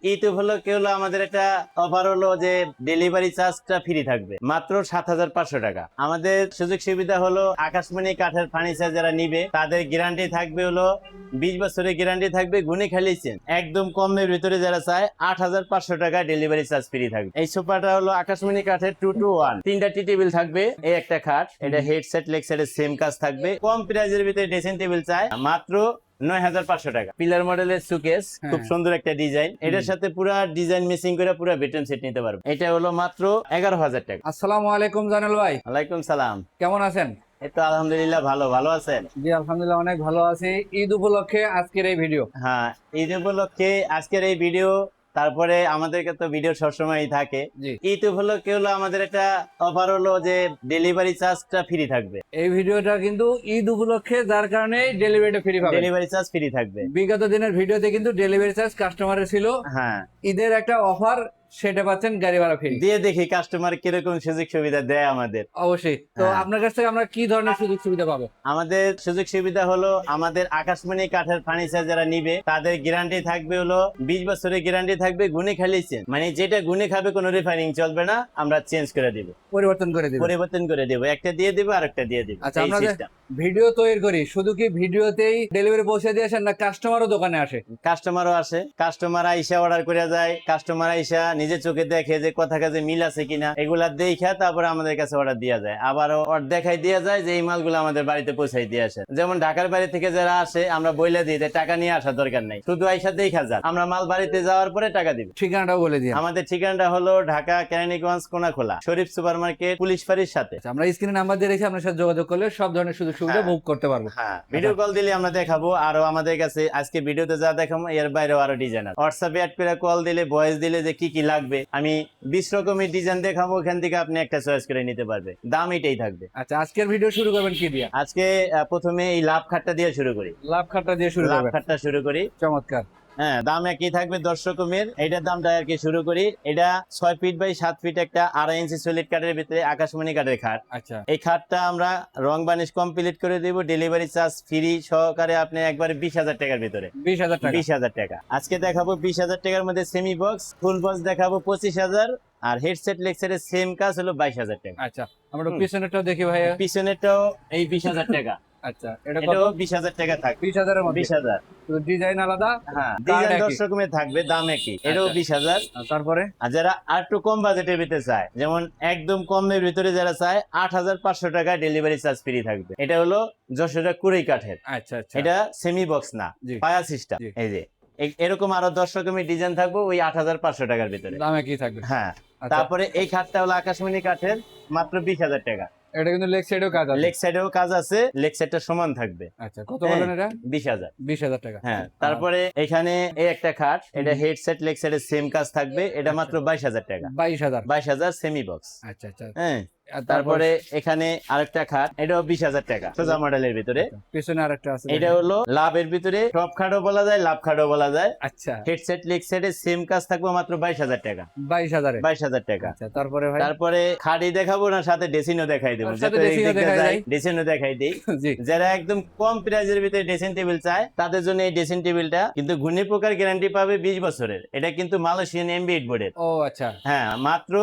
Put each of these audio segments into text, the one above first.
ঈদ উপলক্ষে হলো আমাদের একটা অফার হলো যে ডেলিভারি চার্জটা ফ্রি থাকবে মাত্র 7,500 টাকা। আমাদের সুযোগ সুবিধা হলো আকাশমণি কাঠের ফার্নিচার যারা নিবে তাদের গ্যারান্টি থাকবে হলো 20 বছরের গ্যারান্টি থাকবে, গুনে খালিছেন একদম কমের ভিতরে যারা চায় 8,500 টাকা ডেলিভারি চার্জ ফ্রি থাকবে। এই সোফাটা হলো আকাশমণি কাঠের 2-to-1, তিনটা টি টেবিল থাকবে, এই একটা খাট, এটা হেডসেট লেগ সাইডের সেম কাজ থাকবে। কম প্রাইজের ভিতরে ড্রেসিং টেবিল চায় মাত্র 9,500 টাকা। পিলার মডেলের সুকেস, খুব সুন্দর একটা ডিজাইন, এটার সাথে পুরো ডিজাইন মিসিং করে পুরো বেডরুম সেট নিতে পারবে। এটা হলো মাত্র 11,000 টাকা। আসসালামু আলাইকুম জানাল ভাই, ওয়ালাইকুম সালাম। কেমন আছেন? এই তো আলহামদুলিল্লাহ ভালো আছেন? জি আলহামদুলিল্লাহ অনেক ভালো আছি। ঈদ উপলক্ষে আজকের এই ভিডিও। হ্যাঁ, ঈদ উপলক্ষে আজকের এই ভিডিও। তারপরে আমাদেরকে তো ভিডিও সবসময়ই থাকে। জি। ঈদ উপলক্ষে হলো আমাদের একটা অফার হলো যে ডেলিভারি চার্জটা ফ্রি থাকবে। এই ভিডিওটা কিন্তু ঈদ উপলক্ষে, যার কারণে ডেলিভারিটা ফ্রি পাবেন। ডেলিভারি চার্জ ফ্রি থাকবে। বিগত দিনের ভিডিওতে কিন্তু ডেলিভারি চার্জ কাস্টমারের ছিল, হ্যাঁ, ঈদের একটা অফার, সেটা পাচ্ছেন গাড়ি ভাড়া ফ্রি। দিয়ে দেখি কাস্টমার কিরকম সুযোগ সুবিধা দেয় আমাদের। অবশ্যই। তো হ্যাঁ। আপনার কাছ থেকে আমরা কি ধরনের সুযোগ সুবিধা পাবো? আমাদের সুযোগ সুবিধা হলো আমাদের আকাশমণি কাঠের ফার্নিচার যারা নিবে তাদের গ্যারান্টি থাকবে হলো 20 বছরের গ্যারান্টি থাকবে, গুনে খালিছেন মানে যেটা গুনে খাবে কোনো রিফাইনিং চলবে না, আমরা চেঞ্জ করে দিব, পরিবর্তন করে দিবেন। পরিবর্তন করে দেবো, একটা দিয়ে দিব আর একটা দিয়ে দিব। আচ্ছা, এই আমরা যে সিস্টেম। ভিডিও তৈরি করি, শুধু কি ভিডিওতেই ডেলিভারি পৌঁছে দিয়ে আসেন, না কাস্টমারও দোকানে আসে? কাস্টমারও আসে, কাস্টমার আইসা অর্ডার করে যায়, কাস্টমার আইসা নিজে চোখে দেখে যে কথা কাজে মিল আছে কিনা, এগুলা দেখা তারপরে আমাদের কাছে অর্ডার দেওয়া যায়। আবার দেখাই দেওয়া যায় যে এই মালগুলো আমাদের বাড়িতে পৌঁছাই দিয়ে আসে। যেমন ঢাকার বাড়ি থেকে যারা আসে আমরা বইলা দিই যে টাকা নিয়ে আসার দরকার নাই, শুধু আইসা দেখা যান, আমরা মাল বাড়িতে যাওয়ার পরে টাকা দিব। ঠিকানাটাও বলে দিই। আমাদের ঠিকানাটা হলো Dhaka Keraniganj Konakhola Sharif super market, police ফাঁড়ির সাথে। আমরা স্ক্রিনে নাম্বার দিয়ে রেখে আপনার সাথে যোগাযোগ করলে সব ধরনের সুযোগ সুবিধা ভোগ করতে পারবো। হ্যাঁ, ভিডিও কল দিলে আমরা দেখাবো। আরো আমাদের কাছে আজকে ভিডিওতে যা দেখাবো এর বাইরেও আরো ডিজাইন আছে। হোয়াটসঅ্যাপে অ্যাড করে কল দিলে, ভয়েস দিলে যে কি কি লাগবে আমি 20 রকমের ডিজাইন দেখাবো, ওখান থেকে আপনি একটা চয়েস করে নিতে পারবে। দাম এটাই থাকবে। আচ্ছা, আজকের ভিডিও শুরু করবেন কি দিয়ে? আজকে প্রথমে এই লাভ খাটটা দিয়ে শুরু করি। লাভ খাটটা দিয়ে শুরু লাভ করবেন। খাটটা শুরু করি। চমৎকার। হ্যাঁ, দাম একই থাকবে 10 রকমের। এটার দামটা আর কি শুরু করি। এটা 6 ফিট বাই 7 ফিট একটা 2.5 ইঞ্চি সলিড কাঠের ভিতরে আকাশমণি কাঠের খাট। আচ্ছা, এই খাটটা আমরা রং বানিশ কমপ্লিট করে দিব, ডেলিভারি চার্জ ফ্রি সহকারে আপনি একবারে 20,000 টাকার ভিতরে। 20,000 টাকা। 20,000 টাকা। আজকে দেখাবো 20,000 টাকার মধ্যে সেমি বক্স, ফুল বক্স দেখাবো 25,000, আর হেডসেট লেগসেটের সেম কাজ হলো 22,000 টাকা। আচ্ছা, আমরা পিছনেরটাও দেখি ভাইয়া। পিছনেরটাও এই 20,000 টাকা। আচ্ছা, এটা কত? এটাও 20,000 টাকা থাকবে। 20,000 এর মধ্যে 20,000। শুধু ডিজাইন আলাদা। হ্যাঁ, কার্ড ডিজাইন একই। 10 রকমের থাকবে, দাম একই। এটাও আচ্ছা। 20,000। আর তারপরে আর যারা আর একটু কম বাজেটের ভিতরে চায়, যেমন একদম কমের ভিতরে যারা চায় 8,500 টাকা ডেলিভারি চার্জ ফ্রি থাকবে। এটা হলো যশোরের কুড়ি কাঠের। আচ্ছা আচ্ছা, এটা সেমি বক্স না, জি। পায়া সিস্টেম। জি। এই যে এরকম আরো 10 রকমের ডিজাইন থাকবে ওই 8,500 টাকার ভিতরে। দাম একই থাকবে। হ্যাঁ, আচ্ছা, তারপরে এই খাটটা হলো আকাশমণি কাঠের, মাত্র 20,000 টাকা। এটা কিন্তু লেগ সাইডেও কাজ আছে। লেগ সাইডেও কাজ আছে, লেগ সাইডটা সমান থাকবে। আচ্ছা, কত বলেন এটা? 20,000। 20,000 টাকা। হ্যাঁ, তারপরে এখানে এই একটা খাট, এটা হেডসেট লেগ সাইডের সেম কাজ থাকবে, এটা মাত্র 22,000 টাকা। 22,000। 22,000 সেমি বক্স। আচ্ছা আচ্ছা। হ্যাঁ, আর তারপরে এখানে আরেকটা খাট, এটাও 20,000 টাকা, সোজা মডেলের ভিতরে। পিছনে আরেকটা আছে। এটা হলো লাভের ভিতরে, টপ খাটও বলা যায়, লাভ খাটও বলা যায়। আচ্ছা, হেডসেট লেগ সাইডের সেম কাজ থাকবে, মাত্র 22,000 টাকা। 22,000 এ। 22,000 টাকা। আচ্ছা, তারপরে ভাই? তারপরে খাড়ি দেখাবো না, সাথে ডেসিনও দেখাই দেবো, সাথে ড্রেসিংও দেখাই যায়। ডেসিনও দেখাই দিই। জি। যারা একদম কম প্রাইজের ভিতরে ড্রেসিং টেবিল চায় তাদের জন্য এই ড্রেসিং টেবিলটা কিন্তু ঘূর্ণি প্রকার গ্যারান্টি পাবে 20 বছরের। এটা কিন্তু মালয়েশিয়ান এমবিএইট বোর্ডের। ও আচ্ছা। হ্যাঁ, মাত্র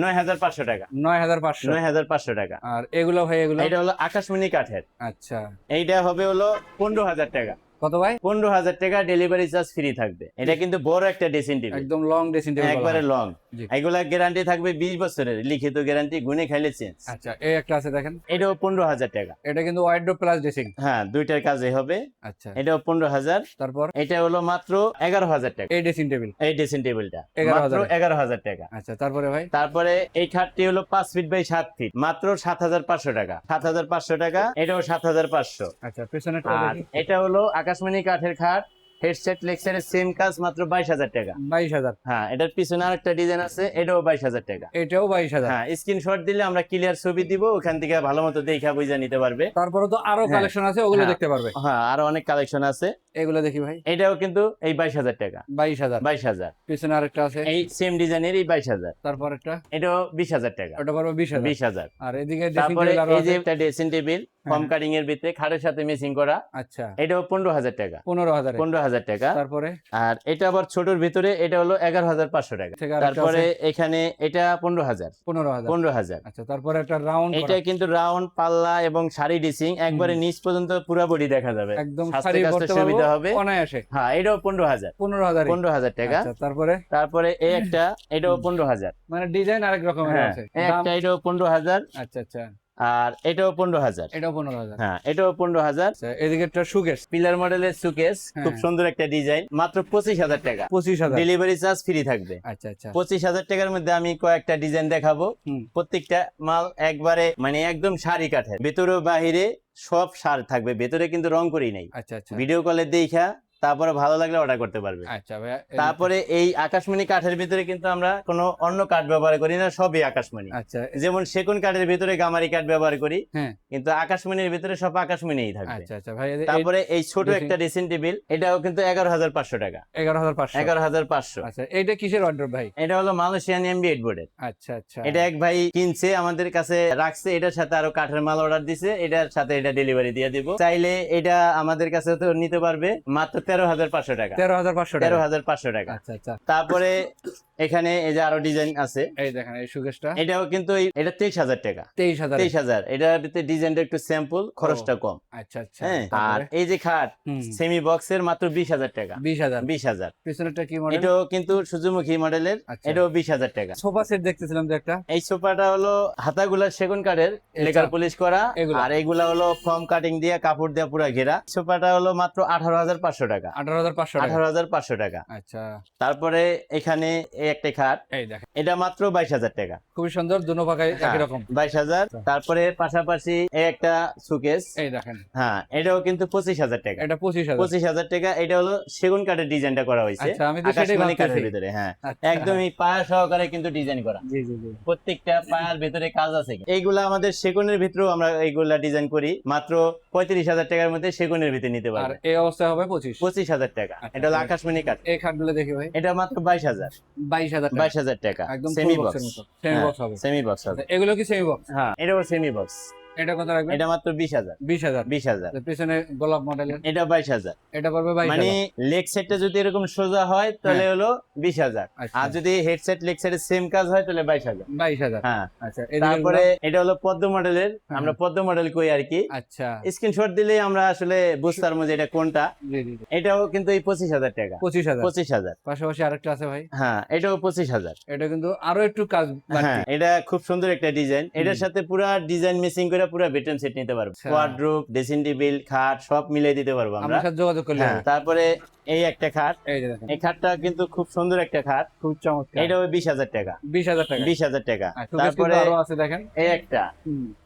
9,500 টাকা। 9,500। 9,500 টাকা। আর এগুলো ভাই, এগুলো? এটা হলো আকাশমণি কাঠের। আচ্ছা, এইটা হবে হলো 15,000 টাকা। কত ভাই? 15,000 টাকা ডেলিভারি চার্জ ফ্রি থাকবে। এটা কিন্তু বড় একটা ড্রেসিং টেবিল, একদম লং ড্রেসিং টেবিল। একবারে লং। জি। এগুলা গ্যারান্টি থাকবে 20 বছরের, লিখিত গ্যারান্টি, গুনে খাইলে চেঞ্জ। আচ্ছা, এই একটা আছে দেখেন। এটাও 15,000 টাকা। এটা কিন্তু ওয়াইড্রপ প্লাস ড্রেসিং। হ্যাঁ, দুইটার কাজে হবে। আচ্ছা, এটাও 15,000। তারপর এটা হলো মাত্র 11,000 টাকা। এই ড্রেসিং টেবিল। এই ড্রেসিং টেবিলটা 11,000 মাত্র 11,000 টাকা। আচ্ছা, তারপরে ভাই? তারপরে এই খাটটি হলো 5 ফিট বাই 7 ফিট, মাত্র 7,500 টাকা। 7,500 টাকা। এটাও 7,500। আচ্ছা, পিছনেরটা আর দেখি। এটা হলো আকাশমণি কাঠের খাট, হেডসেট লেগসেটের সেম কাজ, মাত্র 22,000 টাকা। 22,000। হ্যাঁ, এটার পিছনে আরেকটা ডিজাইন আছে, এটাও 22,000 টাকা। এটাও 22,000। হ্যাঁ, স্ক্রিনশট দিলে আমরা ক্লিয়ার ছবি দিব, ওখান থেকে ভালো মতো দেখা বুঝা নিতে পারবে। তারপরে তো আরো হ্যাঁ। কালেকশন আছে, ওগুলো হ্যাঁ। দেখতে পারবে। হ্যাঁ, আরো অনেক কালেকশন আছে। এগুলো দেখি ভাই, এটাও কিন্তু এই 22,000 টাকা। 22,000। 22,000। পিছনে আরেকটা আছে, এই সেম ডিজাইনের এই 22,000। তারপর একটা, এটাও 20,000 টাকা। ওটা পড়বে 20,000। 20,000। আর এদিকে ড্রেসিং তারপরে টেবিল আরো এই যে আছে। একটা ড্রেসিং টেবিল ফর্ম কাটিং এর ভিতরে খাটের সাথে ম্যাচিং করা, আচ্ছা, এটাও 15,000 টাকা। 15,000। 15,000 টাকা। তারপরে আর এটা আবার ছোটর ভিতরে এটা হলো 11,500 টাকা। থেকে আরেকটা তারপরে আছে এখানে এটা 15,000। 15,000। 15,000। আচ্ছা, তারপরে একটা রাউন্ড এটা কিন্তু রাউন্ড পাল্লা এবং শাড়ি ডিসিং একবারে নিচ পর্যন্ত পুরো বডি দেখা যাবে, একদম স্বাস্থ্য শাড়ি কাছে পরতে সুবিধা পারবো হবে। অনায়াসে। হ্যাঁ, এটাও 15,000। 15,000। 15,000 টাকা। আচ্ছা, তারপরে তারপরে এই একটা, এটাও 15,000। মানে ডিজাইন আরেক রকমের হ্যাঁ, আছে, এই দাম। একটা, এটাও 15,000। আচ্ছা আচ্ছা, আর এটাও 15,000। এটাও 15,000। হ্যাঁ, এটাও 15,000। আচ্ছা, এদিকে একটা সুকেস, পিলার মডেলের সুকেস, খুব হ্যাঁ। সুন্দর একটা ডিজাইন, মাত্র 25,000 টাকা। 25,000। ডেলিভারি চার্জ ফ্রি থাকবে। আচ্ছা আচ্ছা, 25,000 টাকার মধ্যে আমি কয়েকটা ডিজাইন দেখাবো। প্রত্যেকটা মাল একবারে মানে একদম শাড়ি কাঠের, ভেতরে বাহিরে সব সার থাকবে, ভেতরে কিন্তু রং করি নাই। আচ্ছা আচ্ছা, ভিডিও কলে দেখা তারপরে ভালো লাগলে অর্ডার করতে পারবে। আচ্ছা ভাইয়া। তারপরে এই আকাশমণি কাঠের ভিতরে কিন্তু আমরা কোনো অন্য কাঠ ব্যবহার করি না, সবই আকাশমণি। আচ্ছা, যেমন সেগুন কাঠের ভিতরে গামারি কাঠ ব্যবহার করি, হ্যাঁ। কিন্তু আকাশমণির ভিতরে সব আকাশমণিই থাকবে। আচ্ছা আচ্ছা ভাই, তারপরে এই ছোট dressing- একটা ড্রেসিং টেবিল, এটাও কিন্তু 11,500 টাকা। 11,500। 11,500। আচ্ছা, এইটা কিসের অর্ডার ভাই? এটা হলো মালয়েশিয়ান এমবি8 বোর্ডের। আচ্ছা আচ্ছা, এটা এক ভাই কিনছে, আমাদের কাছে রাখছে, এটার সাথে আরো কাঠের মাল অর্ডার দিছে, এটার সাথে এটা ডেলিভারি দিয়ে দিব। চাইলে এটা আমাদের কাছে তো নিতে পারবে মাত্র 13,500 টাকা। 13,500 টাকা। 13,500 টাকা। আচ্ছা আচ্ছা, তারপরে এখানে এই যে আরো ডিজাইন আছে, এই দেখেন এই সুকেসটা, এটাও কিন্তু এটা 23,000 টাকা। 23,000। 23,000। এটার ভিতরে ডিজাইনটা একটু স্যাম্পল, খরচটা কম। আচ্ছা আচ্ছা, হ্যাঁ। আর তারপরে এই যে খাট হুম, সেমি বক্সের মাত্র 20,000 টাকা। 20,000। 20,000। পিছনেরটা কি মডেল? এটাও কিন্তু সূর্যমুখী মডেলের, আচ্ছা। এটাও 20,000 টাকা। সোফা সেট দেখতেছিলাম যে একটা, এই সোফাটা হলো হাতাগুলা সেগুন কাঠের, লেকার পলিশ করা, এগুলা? আর এগুলা হলো ফর্ম কাটিং দিয়ে কাপড় দিয়ে পুরো ঘেরা। সোফাটা হলো মাত্র 18,500 টাকা। 18,500 টাকা। 18,500 টাকা। আচ্ছা, তারপরে এখানে এই একটা খাট, এই দেখেন এটা মাত্র 22,000 টাকা। খুবই সুন্দর, দুনো পাকায় একই রকম। 22,000। তারপরে পাশাপাশি এই একটা সুকেস, এই দেখেন, হ্যাঁ, এটাও কিন্তু 25,000 টাকা। এটা 25,000। 25,000 টাকা। এটা হলো সেগুন কাঠের ডিজাইনটা করা হয়েছে, আচ্ছা, আমি তো সেটাই আকাশমণি কাঠের ভাবতেছি। ভিতরে। হ্যাঁ, আচ্ছা। একদমই পায়া সহকারে কিন্তু ডিজাইন করা, জি জি জি। প্রত্যেকটা পায়ার ভিতরে কাজ আছে। এইগুলা আমাদের সেগুনের ভিতরেও আমরা এইগুলা ডিজাইন করি, মাত্র 35,000 টাকার মধ্যে সেগুনের ভিতরে নিতে আর পারবে। এই অবস্থা হবে 25। 25,000 টাকা। আচ্ছা, এটা হলো আকাশমণি কাঠ। এই খাটগুলো দেখি ভাই, এটা মাত্র 22,000। 22,000 টাকা। 22,000 টাকা। একদম সেমি full box বক্স। এর মতো। Semi box হবে। সেমি বক্স হবে। আচ্ছা, এগুলো কি সেমি বক্স? হ্যাঁ, এটাও সেমি বক্স। এটা কত রাখবেন? এটা মাত্র 20,000। 20,000। 20,000। পিছনে গোলাপ মডেলের, এটা 22,000। এটা পড়বে মানে 22,000। লেগ সেটটা যদি এরকম সোজা হয় তাহলে হলো 20,000, আচ্ছা। আর যদি হেডসেট লেগ সেটের সেম কাজ হয় তাহলে 22,000। 22,000। হ্যাঁ। আচ্ছা, এদিকে তারপরে গোলাপ? এটা হলো পদ্ম মডেলের, হ্যাঁ। আমরা পদ্ম মডেল কই আর কি, আচ্ছা, স্ক্রিনশট দিলেই আমরা আসলে বুঝতে পারবো যে এটা কোনটা। জি জি জি। এটাও কিন্তু এই 25,000 টাকা। 25,000। 25,000। পাশাপাশি আরেকটা আছে ভাই, হ্যাঁ, এটাও 25,000। এটা কিন্তু আরো একটু কাজ বাড়তি। হ্যাঁ, এটা খুব সুন্দর একটা ডিজাইন, এটার সাথে পুরা ডিজাইন মিসিং করে পুরা বেডরুম সেট নিতে পারবো, আচ্ছা। ওয়ার্ডরোব, ড্রেসিং টেবিল, খাট সব মিলিয়ে দিতে পারবো আমরা। আমার সাথে যোগাযোগ করলে হ্যাঁ, হবে। তারপরে এই একটা খাট, এই যে দেখেন, এই খাটটা কিন্তু খুব সুন্দর একটা খাট, খুব চমৎকার। এটাও 20,000 টাকা। 20,000 টাকা। 20,000 টাকা। আর শোকেস কিন্তু তারপরে আরো আছে দেখেন। এই একটা,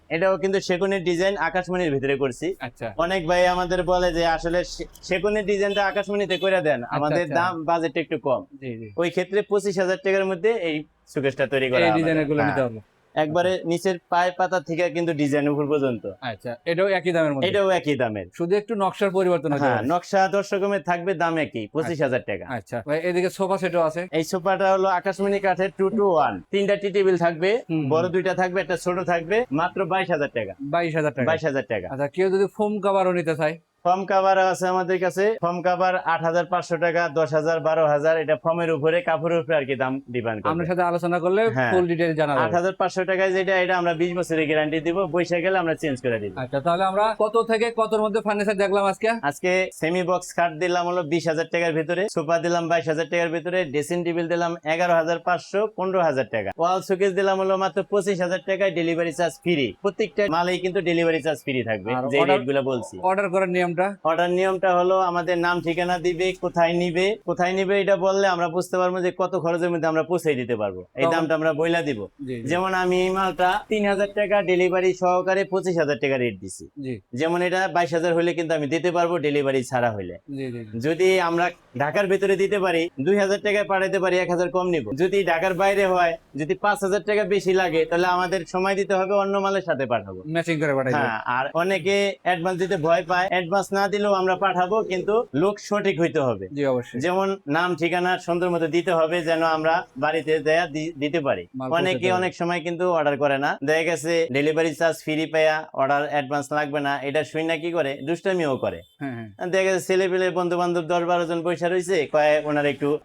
এটাও কিন্তু সেগুনের ডিজাইন আকাশমণির ভিতরে করছি। আচ্ছা, অনেক ভাই আমাদের বলে যে আসলে সেগুনের ডিজাইনটা আকাশমণিতে করে দেন, আমাদের আচ্ছা। দাম বাজেট একটু কম। জি জি। ওই ক্ষেত্রে 25,000 টাকার মধ্যে এই সুকেসটা তৈরি করা এই আমাদের। ডিজাইনের গুলো হ্যাঁ, নিতে হবে। একবারে নিচের পায়ের পাতা থেকে কিন্তু ডিজাইন উপর পর্যন্ত, আচ্ছা, এটাও একই দামের মধ্যে, এটাও একই দামের। শুধু একটু নকশার পরিবর্তন হতে হ্যাঁ, পারে। নকশা 10 রকমের থাকবে, দাম একই, 25,000 টাকা। আচ্ছা ভাই, এদিকে সোফা সেটও আছে। এই সোফাটা হলো আকাশমণি কাঠের 2 to 1, তিনটা টি টেবিল থাকবে, হুম। বড় দুইটা থাকবে, একটা ছোট থাকবে, মাত্র 22,000 টাকা। 22,000 টাকা। 22,000 টাকা। আচ্ছা, কেউ যদি ফোম কাভারও নিতে চায়? ফর্ম কাভার আছে আমাদের কাছে, ফর্ম কাভার 8,500 টাকা, 10,000, 12,000, এটা ফর্মের উপরে, কাপড়ের উপরে আর কি দাম ডিপেন্ড করে। আপনার সাথে আলোচনা করলে হ্যাঁ। ফুল ডিটেইল জানা যাবে। 8,500 টাকায় যেটা, এটা আমরা 20 বছরের গ্যারান্টি দিব, বৈশাখ গেলে আমরা চেঞ্জ করে দিব। আচ্ছা, তাহলে আমরা কত থেকে কতর মধ্যে ফার্নিচার দেখলাম আজকে? আজকে সেমি বক্স খাট দিলাম হলো 20,000 টাকার ভিতরে, সোফা দিলাম 22,000 টাকার ভিতরে, ড্রেসিং টেবিল দিলাম 11,500, 15,000 টাকা, ওয়াল শোকেস দিলাম হলো মাত্র 25,000 টাকায়, ডেলিভারি চার্জ ফ্রি। প্রত্যেকটা মালেই কিন্তু ডেলিভারি চার্জ ফ্রি থাকবে, আর যে order- রেটগুলো বলছি। অর্ডার করার নিয়মটা? অর্ডার নিয়মটা হলো আমাদের নাম ঠিকানা দিবে, কোথায় নিবে এটা বললে আমরা বুঝতে পারবো যে কত খরচের মধ্যে আমরা পৌঁছে দিতে পারবো, এই তখন- দামটা আমরা বইলা দিব। জি জি যেমন আমি এই মালটা 3,000 টাকা ডেলিভারি সহকারে 25,000 টাকা রেট দিছি, জি যেমন এটা 22,000 হলে কিন্তু আমি দিতে পারবো ডেলিভারি ছাড়া হইলে। জি জি জি। যদি আমরা ঢাকার ভিতরে দিতে পারি 2,000 টাকায় পাঠাতে পারি, 1,000 কম নিব। যদি ঢাকার বাইরে হয়, যদি 5,000 টাকা বেশি লাগে, তাহলে আমাদের সময় দিতে হবে, অন্য মালের সাথে পাঠাবো। ম্যাচিং করে পাঠাই দিবেন। হ্যাঁ, আর অনেকে অ্যাডভান্স দিতে ভয় পায়, অ্যাডভান্স অ্যাডভান্স না দিলেও আমরা পাঠাবো, কিন্তু লোক সঠিক হইতে হবে। জি অবশ্যই। যেমন নাম ঠিকানা সুন্দর মতো দিতে হবে, যেন আমরা বাড়িতে দেয়া দিতে পারি। মাল অনেকে পৌঁছাতে অনেক সময় কিন্তু অর্ডার করে না, দেখা গেছে ডেলিভারি চার্জ ফ্রি পেয়া অর্ডার অ্যাডভান্স লাগবে না, এটা শুই না কি করে দুষ্টামিও করে। হ্যাঁ হ্যাঁ, দেখা গেছে ছেলে পেলে বন্ধু বান্ধব 10-12 জন পয়সা রয়েছে, কয়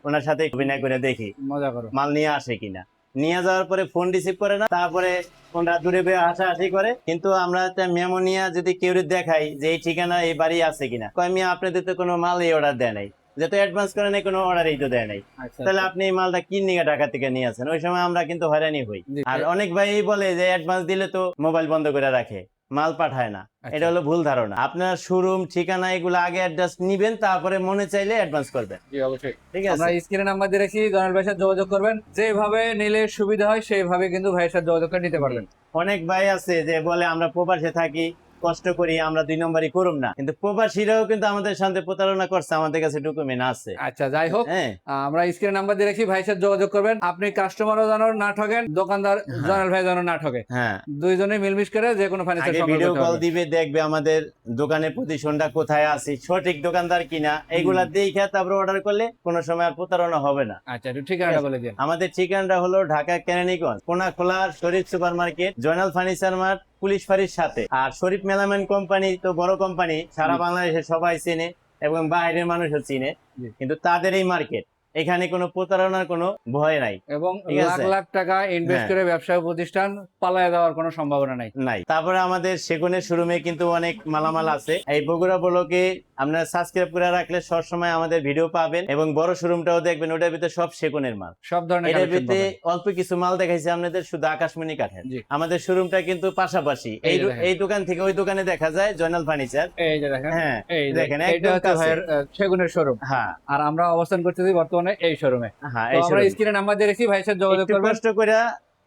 ওনার সাথে অভিনয় করে দেখি মজা করো। মাল নিয়ে আসে কিনা। নিয়ে যাওয়ার পরে ফোন রিসিভ করে না, তারপরে ফোনটা দূরে পেয়ে হাসাহাসি করে। কিন্তু আমরা একটা মেমো নিয়ে যদি কেউ দেখাই যে এই ঠিকানা এই বাড়ি আছে কিনা, কয় মিয়া আপনাদের তো কোনো মাল এই অর্ডার দেয় নাই, যেহেতু অ্যাডভান্স করে নাই কোনো অর্ডারই তো দেয় নাই, আচ্ছা তাহলে আপনি এই মালটা কি নিয়ে ঢাকা থেকে নিয়ে আসেন। ওই সময় আমরা কিন্তু হয়রানি হই। জি। আর অনেক ভাই বলে যে অ্যাডভান্স দিলে তো মোবাইল বন্ধ করে রাখে, মাল পাঠায় না। আচ্ছা। এটা হলো ভুল ধারণা। আপনার শোরুম ঠিকানা এগুলো আগে অ্যাড্রেস নিবেন, তারপরে মনে চাইলে অ্যাডভান্স করবেন। জি অবশ্যই। ঠিক আমরা আছে। স্ক্রিনে নাম্বার দিয়ে রাখি, জয়নাল ভাইয়ের সাথে যোগাযোগ করবেন, যেভাবে নিলে সুবিধা হয় সেইভাবে কিন্তু ভাইয়ের সাথে যোগাযোগ করে নিতে পারবেন। অনেক ভাই আছে যে বলে আমরা প্রবাসে থাকি, কষ্ট করি, আমরা 2 নম্বরই করুম না, কিন্তু প্রবাসীরাও কিন্তু আমাদের সাথে প্রতারণা করছে, আমাদের কাছে ডকুমেন্ট আছে। আচ্ছা যাই হোক, হ্যাঁ, আমরা স্ক্রিনে নাম্বার দিয়ে রাখি, ভাইয়ের সাথে যোগাযোগ করবেন। আপনি কাস্টমারও যেন না ঠকেন, দোকানদার জয়নাল ভাই যেন না ঠকে, হ্যাঁ। দুইজনে মিলমিশ করে যে কোনো ফার্নিচার আগে সংগ্রহ ভিডিও করতে কল পারবেন। দিবে, দেখবে আমাদের দোকানের পজিশনটা কোথায় আছে, সঠিক দোকানদার কিনা, এগুলা দেখে তারপর অর্ডার করলে কোনো সময় আর প্রতারণা হবে না। আচ্ছা একটু ঠিকানাটা বলে দিন। আমাদের ঠিকানাটা হলো Dhaka Keraniganj, Konakhola Sharif super market, Joynal furniture mart, police ফাঁড়ির সাথে। আর শরীফ মেলামেন কোম্পানি তো বড় কোম্পানি, সারা বাংলাদেশে সবাই চেনে এবং বাইরের মানুষও চিনে, জি। কিন্তু তাদের এই মার্কেট, এখানে কোনো প্রতারণার কোনো ভয় নাই। এবং ঠিক লাখ আছে। লাখ টাকা ইনভেস্ট হ্যাঁ। করে ব্যবসা প্রতিষ্ঠান পালায় দেওয়ার কোনো সম্ভাবনা নাই। নাই। তারপরে আমাদের সেগুনের শোরুমে কিন্তু অনেক মালামাল আছে। এই বগুড়া ব্লকে আপনারা সাবস্ক্রাইব করে রাখলে সবসময় আমাদের ভিডিও পাবেন, এবং বড় শোরুমটাও দেখবেন, ওটার ভিতরে সব সেগুনের মাল। সব ধরনের এটার collection ভিতরে পাবেন। অল্প কিছু মাল দেখাইছি আপনাদের, শুধু আকাশমণি কাঠের। জি। আমাদের শোরুমটা কিন্তু পাশাপাশি, এই যে দেখেন। এই দোকান থেকে ওই দোকানে দেখা যায় জয়নাল ফার্নিচার। এই যে দেখেন, হ্যাঁ, এই যে দেখেন এটা একদম হচ্ছে কাছে। ভাইয়ের সেগুনের শোরুম। হ্যাঁ আর আমরা অবস্থান করতেছি বর্তমানে এই শোরুমে। হ্যাঁ, তো এই আমরা showroom। স্ক্রিনে নাম্বার দিয়ে রাখি, ভাইয়ের সাথে যোগাযোগ একটু করবেন। কষ্ট করে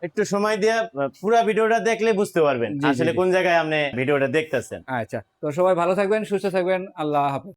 একটু সময় দিয়ে পুরো ভিডিওটা দেখলে বুঝতে পারবেন জি, জি, আসলে জি। কোন জায়গায় আপনি ভিডিওটা দেখতেছেন। আচ্ছা, তো সবাই ভালো থাকবেন, সুস্থ থাকবেন, আল্লাহ হাফেজ।